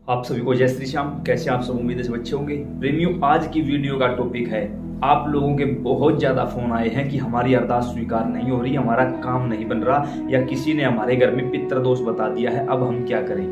आप सभी को जय श्री श्याम। कैसे आप सब, उम्मीद से अच्छे होंगे। प्रेमियों, आज की वीडियो का टॉपिक है, आप लोगों के बहुत ज्यादा फोन आए हैं कि हमारी अरदास स्वीकार नहीं हो रही, हमारा काम नहीं बन रहा, या किसी ने हमारे घर में पितृदोष बता दिया है, अब हम क्या करें।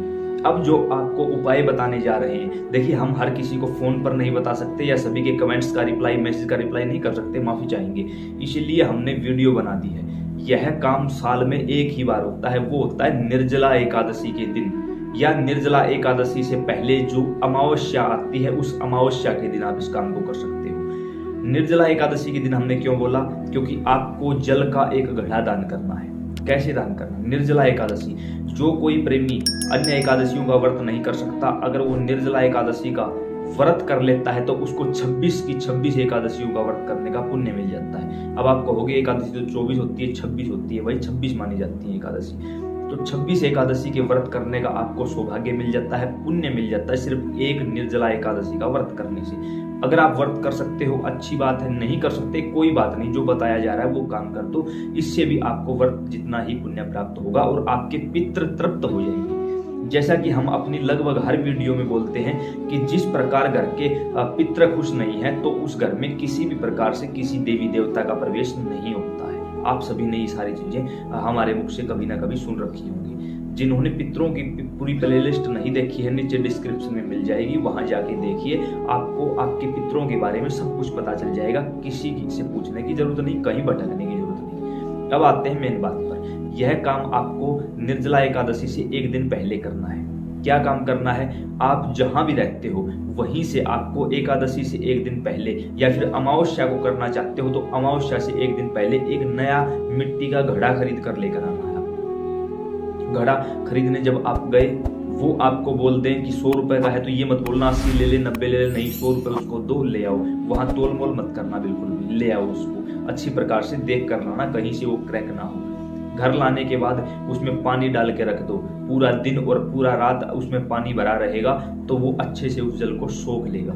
अब जो आपको उपाय बताने जा रहे हैं, देखिए हम हर किसी को फोन पर नहीं बता सकते या सभी के कमेंट्स का रिप्लाई, मैसेज का रिप्लाई नहीं कर सकते, माफी चाहेंगे। इसीलिए हमने वीडियो बना दी है। यह काम साल में एक ही बार होता है, वो होता है निर्जला एकादशी के दिन, या निर्जला एकादशी से पहले जो अमावस्या आती है, उस अमावस्या के दिन आप इस काम को कर सकते हो। निर्जला एकादशी के दिन हमने क्यों बोला, क्योंकि आपको जल का एक घड़ा दान करना है। कैसे दान करना? निर्जला एकादशी, जो कोई प्रेमी अन्य एकादशियों का व्रत नहीं कर सकता, अगर वो निर्जला एकादशी का व्रत कर लेता है तो उसको 26 की 26 एकादशियों का व्रत करने का पुण्य मिल जाता है। अब आप कहोगे एकादशी तो 24 होती है, 26 होती है, वही 26 मानी जाती है एकादशी। तो 26 एकादशी के व्रत करने का आपको सौभाग्य मिल जाता है, पुण्य मिल जाता है, सिर्फ एक निर्जला एकादशी का व्रत करने से। अगर आप व्रत कर सकते हो अच्छी बात है, नहीं कर सकते कोई बात नहीं, जो बताया जा रहा है वो काम कर दो। इससे भी आपको व्रत जितना ही पुण्य प्राप्त होगा और आपके पितृ तृप्त हो जाएंगे। जैसा कि हम अपनी लगभग हर वीडियो में बोलते हैं कि जिस प्रकार घर के पितृ खुश नहीं है तो उस घर में किसी भी प्रकार से किसी देवी देवता का प्रवेश नहीं होता है। आप सभी ने ये सारी चीजें हमारे मुख से कभी ना कभी सुन रखी होंगी। जिन्होंने पितरों की पूरी प्लेलिस्ट नहीं देखी है, नीचे डिस्क्रिप्शन में मिल जाएगी, वहां जाके देखिए, आपको आपके पितरों के बारे में सब कुछ पता चल जाएगा। किसी से पूछने की जरूरत नहीं, कहीं भटकने की जरूरत नहीं। अब आते हैं मेन बात पर। यह काम आपको निर्जला एकादशी से एक दिन पहले करना है। क्या काम करना है? आप जहां भी रहते हो वहीं से आपको एकादशी से एक दिन पहले, या फिर अमावस्या को करना चाहते हो तो अमावस्या से एक दिन पहले एक नया मिट्टी का घड़ा खरीद कर लेकर आना है। घड़ा खरीदने जब आप गए, वो आपको बोल दें कि 100 रुपए का है, तो ये मत बोलना 80 ले ले, 90 ले ले, नहीं 100 रुपए उसको दो, ले आओ। वहां तोल मोल मत करना, बिल्कुल भी ले आओ उसको, अच्छी प्रकार से देख कर लाना, कहीं से वो क्रैक ना हो। घर लाने के बाद उसमें पानी डाल के रख दो, पूरा दिन और पूरा रात उसमें पानी भरा रहेगा, तो वो अच्छे से उस जल को सोख लेगा।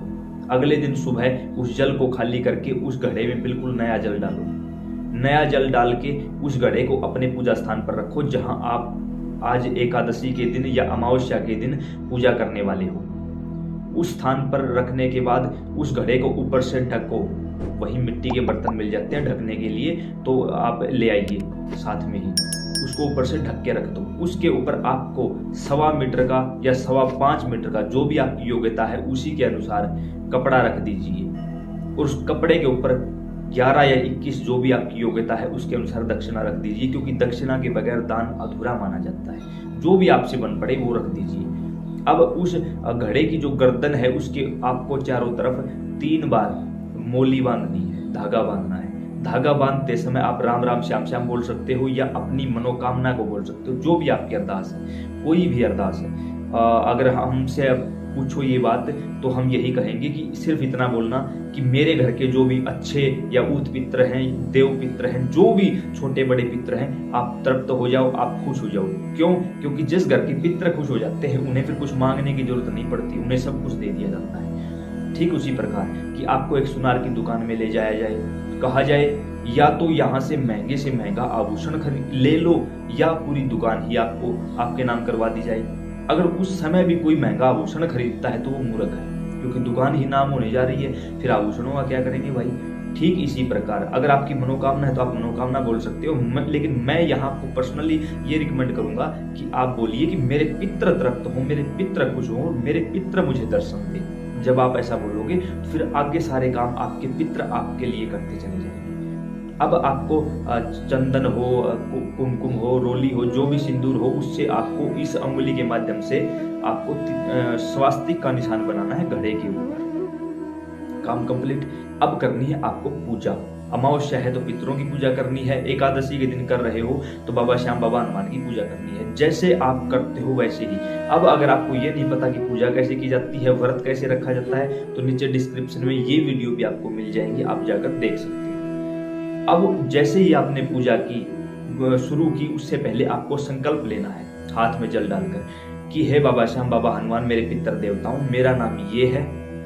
अगले दिन सुबह उस जल को खाली करके उस घड़े में बिल्कुल नया जल डालो। नया जल डाल के उस घड़े को अपने पूजा स्थान पर रखो, जहां आप आज एकादशी के दिन या अमावस्या के दिन पूजा करने वाले हो। उस स्थान पर रखने के बाद उस घड़े को ऊपर से ढको। वही मिट्टी के बर्तन मिल जाते हैं ढकने के लिए, तो आप ले आइए साथ में ही, उसको ऊपर से ढक के रख दो। उसके ऊपर आपको 1.25 मीटर का या 5.25 मीटर का, जो भी आपकी योग्यता है उसी के अनुसार कपड़ा रख दीजिए, और उस कपड़े के ऊपर 11 या 21, जो भी आपकी योग्यता है उसके अनुसार दक्षिणा रख दीजिए, क्योंकि दक्षिणा के बगैर दान अधूरा माना जाता है। जो भी आपसे बन पड़े वो रख दीजिए। अब उस घड़े की जो गर्दन है उसके आपको चारों तरफ 3 बार मोली बांधनी है, धागा बांधना है। धागा बांधते समय आप राम राम श्याम श्याम बोल सकते हो, या अपनी मनोकामना को बोल सकते हो, जो भी आपकी अरदास है, कोई भी अरदास है। अगर हमसे पूछो ये बात, तो हम यही कहेंगे कि सिर्फ इतना बोलना कि मेरे घर के जो भी अच्छे या ऊत पित्र हैं, देव पित्र हैं, जो भी छोटे बड़े पित्र हैं, आप तृप्त हो जाओ, आप खुश हो जाओ। क्यों? क्योंकि जिस घर के पित्र खुश हो जाते हैं उन्हें फिर कुछ मांगने की जरूरत नहीं पड़ती, उन्हें सब कुछ दे दिया जाता है। ठीक उसी प्रकार कि आपको एक सुनार की दुकान में ले जाया जाए, कहा जाए या तो यहाँ से महंगा आभूषण खरीद ले लो, या पूरी दुकान ही आपको आपके नाम करवा दी जाए। अगर उस समय भी कोई महंगा आभूषण खरीदता है तो वो मूर्ख है, क्योंकि दुकान ही नाम होने जा रही है, फिर आभूषणों का क्या करेंगे भाई। ठीक इसी प्रकार अगर आपकी मनोकामना है तो आप मनोकामना बोल सकते हो, लेकिन मैं यहाँ आपको पर्सनली ये रिकमेंड करूंगा कि आप बोलिए कि मेरे पितृ तृप्त हो, मेरे पितृ खुश हो, मेरे पितृ मुझे दर्शन दे। जब आप ऐसा बोलोगे फिर आगे सारे काम आपके पितृ आपके लिए करते चले जाएंगे। अब आपको चंदन हो, कुमकुम हो, रोली हो, जो भी सिंदूर हो, उससे आपको इस अंगुली के माध्यम से आपको स्वास्तिक का निशान बनाना है घड़े के ऊपर। काम कंप्लीट। अब करनी है आपको पूजा। अमावस्या है तो पितरों की पूजा करनी है, एकादशी के दिन कर रहे हो तो बाबा श्याम बाबा हनुमान की पूजा करनी है। जैसे आप करते हो वैसे ही। अब अगर आपको ये नहीं पता कि पूजा कैसे की जाती है, व्रत कैसे रखा जाता है, तो नीचे डिस्क्रिप्शन में ये वीडियो भी आपको मिल जाएंगी, आप जाकर देख सकते हो। अब जैसे ही आपने पूजा की शुरू की, उससे पहले आपको संकल्प लेना है हाथ में जल डालकर कि हे बाबा श्याम बाबा हनुमान, मेरे पितर देवताओं, मेरा नाम ये है,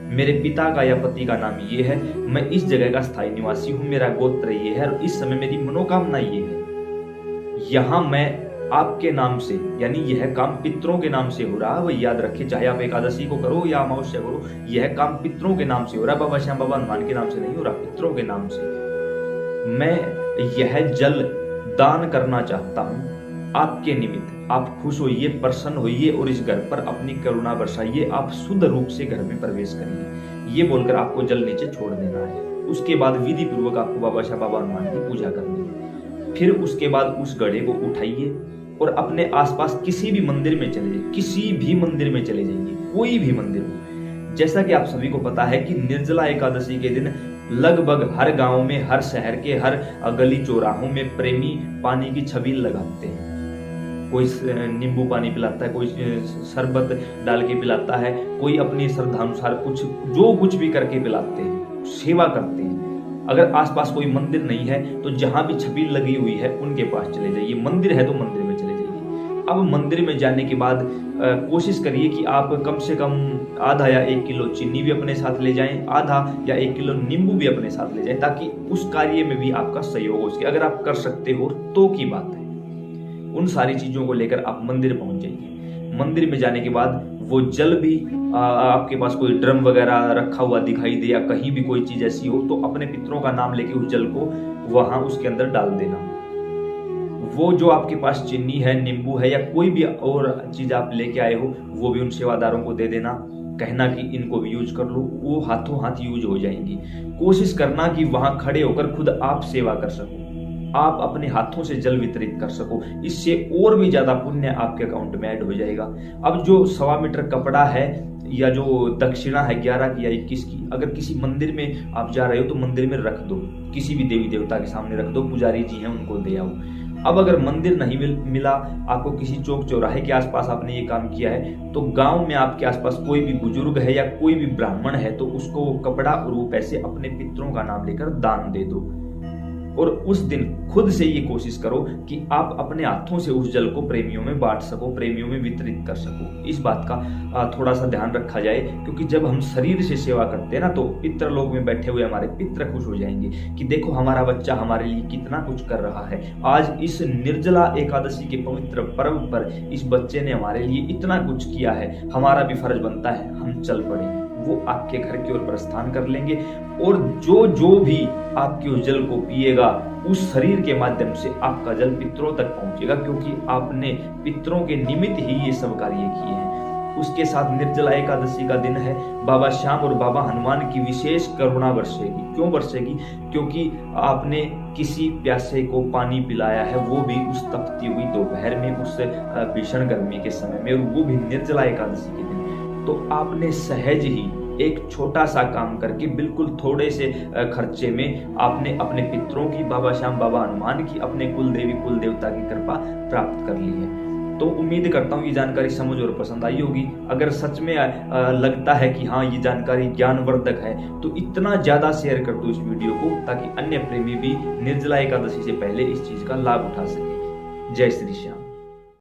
मेरे पिता का या पति का नाम ये है, मैं इस जगह का स्थायी निवासी हूँ, मेरा गोत्र ये है और इस समय मेरी मनोकामना ये है। यहाँ मैं आपके नाम से, यानी यह काम पितरों के नाम से हो रहा है। वही याद रखिए, चाहे आप एकादशी को करो या अमावस्या करो, यह काम पितरों के नाम से हो रहा है। बाबा श्याम बाबा हनुमान के नाम से नहीं हो रहा, पितरों के नाम से। मैं यह जल दान करना चाहता हूं आपके निमित्त। आप खुश होइए, प्रसन्न होइए और इस घर पर अपनी करुणा बरसाइए। आप शुद्ध रूप से घर में प्रवेश करिए। ये बोलकर आपको जल नीचे छोड़ देना है। उसके बाद विधि पूर्वक आपको बाबा श्याम बाबा हनुमान की पूजा करनी है। फिर उसके बाद उस घड़े को उठाइए और अपने आसपास किसी भी मंदिर में चले जाइए, किसी भी मंदिर में चले जाइए, कोई भी मंदिर हो। जैसा कि आप सभी को पता है कि निर्जला एकादशी के दिन लगभग हर गांव में, हर शहर के हर गली चौराहों में प्रेमी पानी की छबील लगाते हैं। कोई नींबू पानी पिलाता है, कोई शरबत डाल के पिलाता है, कोई अपनी श्रद्धानुसार कुछ भी करके पिलाते हैं, सेवा करते हैं। अगर आसपास कोई मंदिर नहीं है तो जहां भी छबील लगी हुई है उनके पास चले जाइए। मंदिर है तो मंदिर में चले जाइए। अब मंदिर में जाने के बाद कोशिश करिए कि आप कम से कम आधा या 1 किलो चीनी भी अपने साथ ले जाएं, आधा या 1 किलो नींबू भी अपने साथ ले जाएं, ताकि उस कार्य में भी आपका सहयोग हो सके। अगर आप कर सकते हो तो की बात है। उन सारी चीजों को लेकर आप मंदिर पहुंच जाइए। मंदिर में जाने के बाद वो जल भी आपके पास कोई ड्रम वगैरह रखा हुआ दिखाई दे या कहीं भी कोई चीज ऐसी हो तो अपने पितरों का नाम लेके उस जल को वहां उसके अंदर डाल देना। वो जो आपके पास चीनी है, नींबू है या कोई भी और चीज आप लेके आए हो वो भी उन सेवादारों को दे देना। कहना कि इनको भी यूज कर लो। वो हाथों हाथ यूज हो जाएंगी। कोशिश करना कि वहां खड़े होकर खुद आप सेवा कर सको, आप अपने हाथों से जल वितरित कर सको। इससे और भी ज्यादा पुण्य आपके अकाउंट में ऐड हो जाएगा। अब जो 1.25 मीटर कपड़ा है या जो दक्षिणा है 11 की या 21 की, अगर किसी मंदिर में आप जा रहे हो तो मंदिर में रख दो, किसी भी देवी देवता के सामने रख दो, पुजारी जी हैं उनको दे आओ। अब अगर मंदिर नहीं मिला आपको, किसी चौक चौराहे के आसपास आपने ये काम किया है, तो गांव में आपके आसपास कोई भी बुजुर्ग है या कोई भी ब्राह्मण है तो उसको वो कपड़ा और वो पैसे अपने पितरों का नाम लेकर दान दे दो। और उस दिन खुद से ये कोशिश करो कि आप अपने हाथों से उस जल को प्रेमियों में बांट सको, प्रेमियों में वितरित कर सको। इस बात का थोड़ा सा ध्यान रखा जाए, क्योंकि जब हम शरीर से सेवा करते हैं ना तो पितृ लोक में बैठे हुए हमारे पितृ खुश हो जाएंगे कि देखो हमारा बच्चा हमारे लिए कितना कुछ कर रहा है। आज इस निर्जला एकादशी के पवित्र पर्व पर इस बच्चे ने हमारे लिए इतना कुछ किया है, हमारा भी फर्ज बनता है हम चल पड़े। वो आपके घर की ओर प्रस्थान कर लेंगे और जो भी आपके उस जल को पिएगा उस शरीर के माध्यम से आपका जल पितरों तक पहुंचेगा, क्योंकि आपने पितरों के निमित्त ही ये सब कार्य किए हैं। उसके साथ निर्जला एकादशी का दिन है। बाबा श्याम और बाबा हनुमान की विशेष करुणा बरसेगी। क्यों बरसेगी? क्योंकि आपने किसी प्यासे को पानी पिलाया है, वो भी उस तपती हुई दोपहर में, उस भीषण गर्मी के समय में, और वो भी निर्जला एकादशी के दिन। तो आपने सहज ही एक छोटा सा काम करके बिल्कुल थोड़े से खर्चे में आपने अपने पितरों की, बाबा श्याम बाबा हनुमान की, अपने कुल देवी कुल देवता की कृपा प्राप्त कर ली है। तो उम्मीद करता हूँ ये जानकारी समझ और पसंद आई होगी। अगर सच में लगता है कि हाँ ये जानकारी ज्ञानवर्धक है तो इतना ज्यादा शेयर कर दो इस वीडियो को, ताकि अन्य प्रेमी भी निर्जला एकादशी से पहले इस चीज का लाभ उठा सके। जय श्री श्याम।